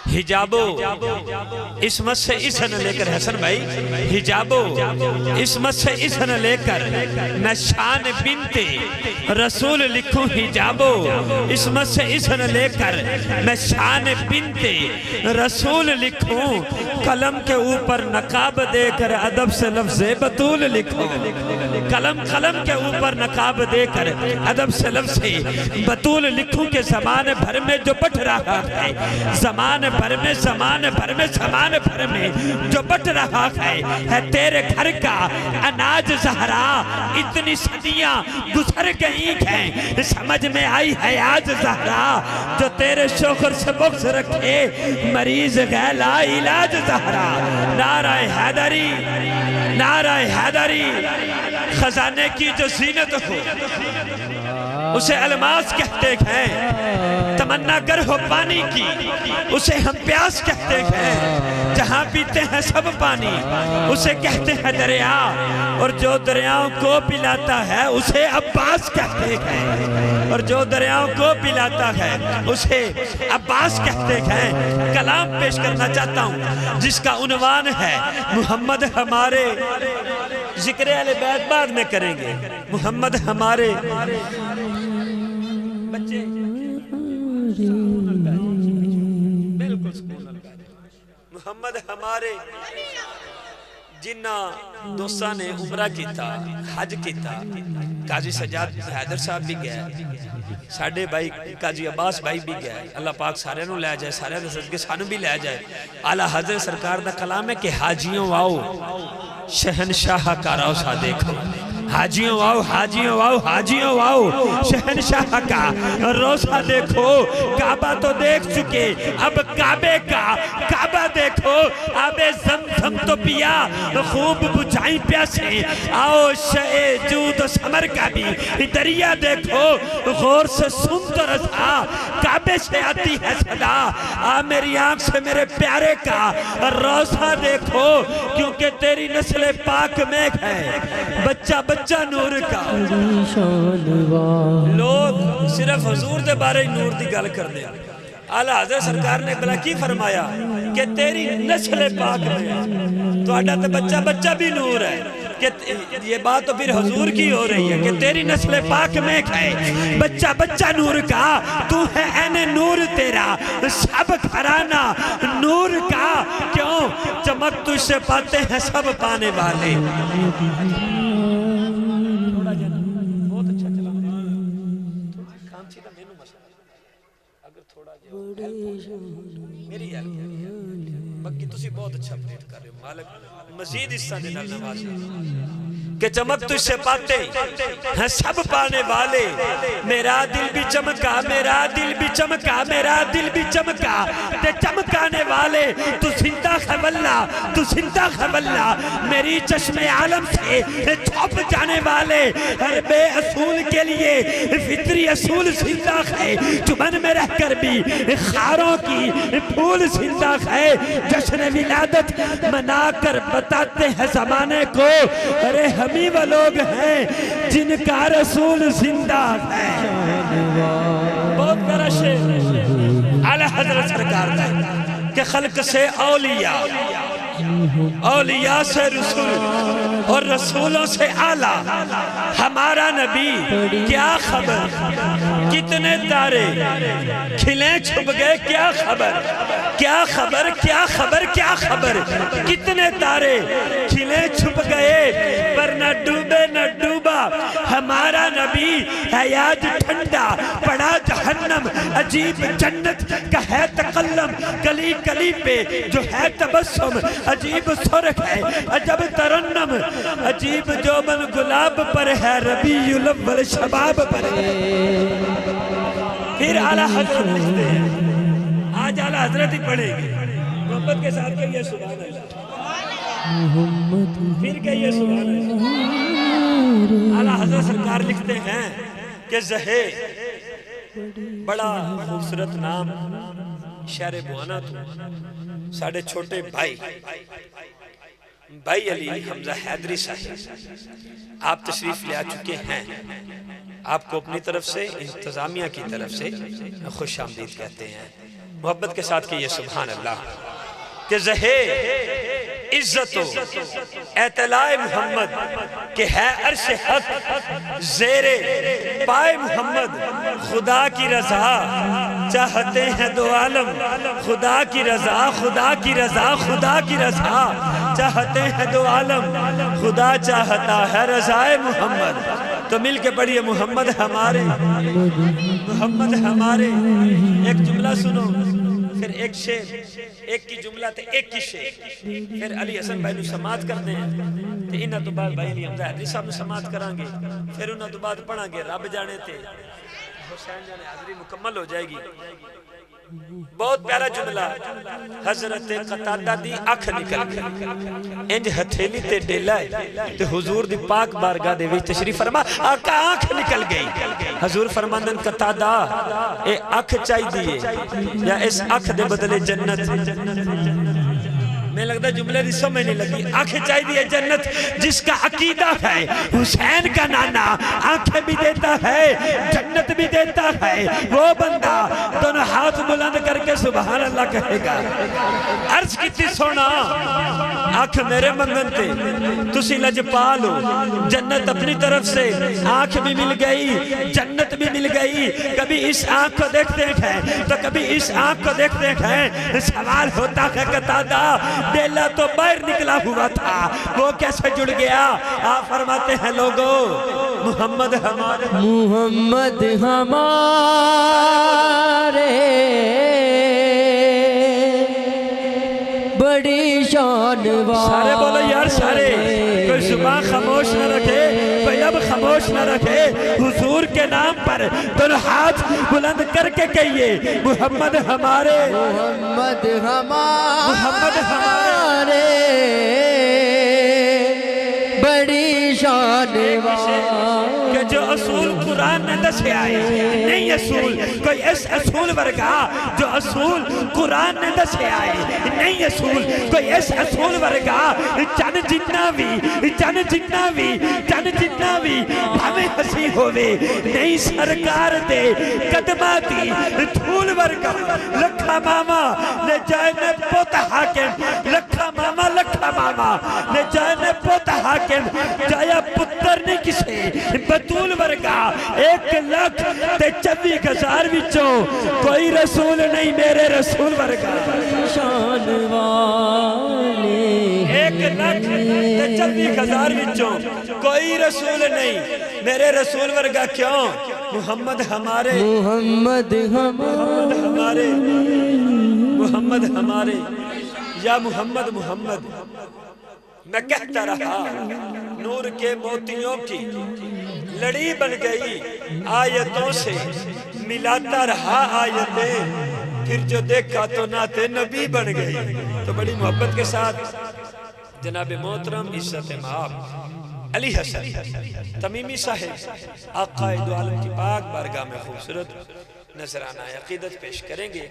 حجابو عصمت سے اذن لے کر حسن بھائی حجابو عصمت سے اذن لے کر میں شان بنت رسول لکھوں حجابو عصمت سے اذن لے کر میں شان بنت رسول لکھوں قلم کے اوپر نقاب دے کر ادب سے لفظ بطول لکھوں قلم کے اوپر نقاب دے کر ادب سے لفظ بطول لکھوں کہ زمان بھر میں جو بٹ رہا ہے زمان بھر میں جو بٹ رہا ہے تیرے گھر کا اناج زہرا اتنی صدیاں گزر گئی ہیں سمجھ میں آئی ہے آج زہرا جو تیرے شوخر سے بغض رکھے مریض غیلا علاج زہرا نعرہ حیدری نعرہ حیدری خزانے کی جو زینت ہو اسے الماس کہتے ہیں تمنا گر ہو پانی کی اسے ہم پیاس کہتے ہیں جہاں پیتے ہیں سب پانی اسے کہتے ہیں دریا اور جو دریاؤں کو پلاتا ہے اسے عباس کہتے ہیں اور جو دریاؤں کو پلاتا ہے اسے عباس کہتے ہیں کلام پیش کرنا چاہتا ہوں جس کا عنوان ہے محمد ہمارے ذکر اہل بیت بعد میں کریں گے محمد ہمارے بچے محمد ہمارے جنہ دوستان نے عمرہ کیتا حج کیتا قاضی سجاد حیدر صاحب بھی گئے ساڑھے بھائی قاضی عباس بھائی بھی گئے اللہ پاک سارے نو لے جائے سارے رسد کے سانو بھی لے جائے اعلیٰ حضرت سرکار دا کلام ہے کہ حاجیوں واؤ شہنشاہ کا روسا دیکھو حاجیوں واؤ حاجیوں واؤ حاجیوں واؤ شہنشاہ کا روسا دیکھو کعبہ تو دیکھ چکے اب کعبے کا کعبہ دیکھو آب زمزم تو پیا خوب بجھائیں پیاسے آؤ شئے جود و سمر کا بھی دریا دیکھو غور سے سن تو رسا کعبے سے آتی ہے صدا میری آنکھ سے میرے پیارے کا روسا دیکھو کیونکہ تیری نسل پاک میں ہے بچہ نور کا لوگ صرف حضور دے بارے نور دی گل کر دیا اعلیٰ حضرت سرکار نے بلا کی فرمایا کہ تیری نسل پاک میں تو آڈا تو بچہ بھی نور ہے کہ یہ بات تو پھر حضور کی ہو رہی ہے کہ تیری نسل پاک میں ہے بچہ نور کا تو ہے این نور تیرا سب گھرانہ نور کا کیوں چمک تجھ سے پاتے ہیں سب پانے والے میری باقی تسی بہت اچھا پریٹ کر رہے ہو مالک مزید حصہ دینا نواز کہ چمک تجھ سے پاتے ہیں سب پانے والے میرا دل بھی چمکا میرا دل بھی چمکا میرا دل بھی چمکا تے چمکانے والے تو زندہ خباللہ میری چشم عالم سے چھپ جانے والے ہر بے اصول کے لیے فطری اصول زندہ ہے چمن میں رہ کر بھی خاروں کی پھول زندہ ہے جشن ولادت منا کر بتاتے ہیں زمانے کو ارے ہمیں وہ لوگ ہیں جن کا رسول زندہ ہے بہت بڑا شعر اعلیٰ حضرت سرکار ہے کہ خلق سے اولیاء سے رسول اور رسولوں سے اعلیٰ ہمارا نبی کیا خبر کتنے تارے کھلیں چھپ گئے کیا خبر کتنے تارے کھلیں چھپ گئے پر نہ ڈوبا ہمارا نبی ہے آج ٹھنڈا پڑا جہنم عجیب جنت کا ہے تکلم کلی کلی پہ جو ہے تبسم عجیب سرخ ہے عجب ترنم عجیب جوبن گلاب پر ہے ربیع الاول شباب پر پھر اعلیٰ حضرت لکھتے ہیں آج اعلیٰ حضرت ہی پڑھیں گے محمد کے ساتھ کہیے سبحان اللہ پھر کہیے سبحان اللہ اعلیٰ حضرت سرکار لکھتے ہیں کہ زہے بڑا خوبصورت نام شہر بوانا تو ساڑھے چھوٹے بھائی علی حمزہ حیدری صاحب آپ تشریف لے آ چکے ہیں آپ کو اپنی طرف سے انتظامیہ کی طرف سے خوش آمدید کہتے ہیں محبت کے ساتھ کہیے سبحان اللہ کہ زہے عزت و اطلاع محمد کہ ہے عرش حق زیر پائے محمد خدا کی رضا چاہتے ہیں دو عالم خدا کی رضا خدا کی رضا خدا کی رضا چاہتے ہیں دو عالم خدا چاہتا ہے رضائے محمد تو مل کے پڑھیے محمد ہمارے محمد ہمارے ایک جملہ سنو پھر ایک شعر ایک کی جملہ تے ایک کی شعر پھر علی حسن بھائی نو سماعت کرتے ہیں تے انہاں تو بعد بھائی علی حمزہ حضری صاحب نو سماعت کران گے پھر انہاں تو بعد پڑھاں گے رب جانے تے حسین جانے حاضری مکمل ہو جائے گی بہت پیارا جملہ حضرت قتادہ دی اکھ نکل گئی انج ہتھیلی تے ڈیلا ہے تے حضور دی پاک بارگاہ دے وچ تشریف فرما آقا آنکھ نکل گئی حضور فرماندن قتادہ اے اکھ چاہی دیئے یا اس اکھ دے بدلے جنت میں لگتا جملے دی سمجھ نہیں لگی آنکھیں چاہی دی ہے جنت جس کا عقیدہ ہے حسین کا نانا آنکھیں بھی دیتا ہے جنت بھی دیتا ہے وہ بندہ دونوں ہاتھ بلند کر کے سبحان اللہ کہے گا عرض کتنی سونا آنکھ میرے منگن تے تسی لج پالو جنت اپنی طرف سے آنکھ بھی مل گئی جنت بھی مل گئی کبھی اس آنکھ کو دیکھتے ہیں تو کبھی اس آنکھ کو دیکھتے ہیں سوال ہوتا ہے قتادہ ڈیلا تو باہر نکلا ہوا تھا وہ کیسے جڑ گیا آپ فرماتے ہیں لوگوں محمد ہمارے محمد ہمارے بڑی شان والے سارے بولو یار سارے کوئی زبان خاموش نہ رکھے کوئی لب خاموش نہ رکھے حضور کے نام پر دونوں ہاتھ بلند کر کے کہیے محمد ہمارے محمد محمد ہمارے بڑی شان کہ جو اصول قرآن نے دسے آئے نہیں اصول کوئی اس اصول ورگا جو اصول قرآن نے دسے آئے نہیں اصول کوئی اس اصول ورگا چن جتنا بھی ہمیں ہسی ہوئے نہیں سرکار دے قدماتی دھول ورگا لکھا ماما نے جائے نے پوتا حاکم لکھا ماما نے جائے نے پوتا حاکم جایا پتر نے کسے بطول ورگا 1,24,000 وچوں کوئی رسول نہیں میرے رسول ورگا شان والے 1,24,000 وچوں کوئی رسول نہیں میرے رسول ورگا کیوں محمد ہمارے محمد ہمارے محمد ہمارے یا محمد میں کہتا رہا نور کے موتیوں کی لڑی بن گئی آیتوں سے ملاتا رہا آیتیں پھر جو دیکھا تو نعت نبی بن گئی تو بڑی محبت کے ساتھ جناب محترم عزت مآب علی حسن تمیمی صاحب آقا دو عالم کی پاک بارگاہ میں خوبصورت نذرانہ عقیدت پیش کریں گے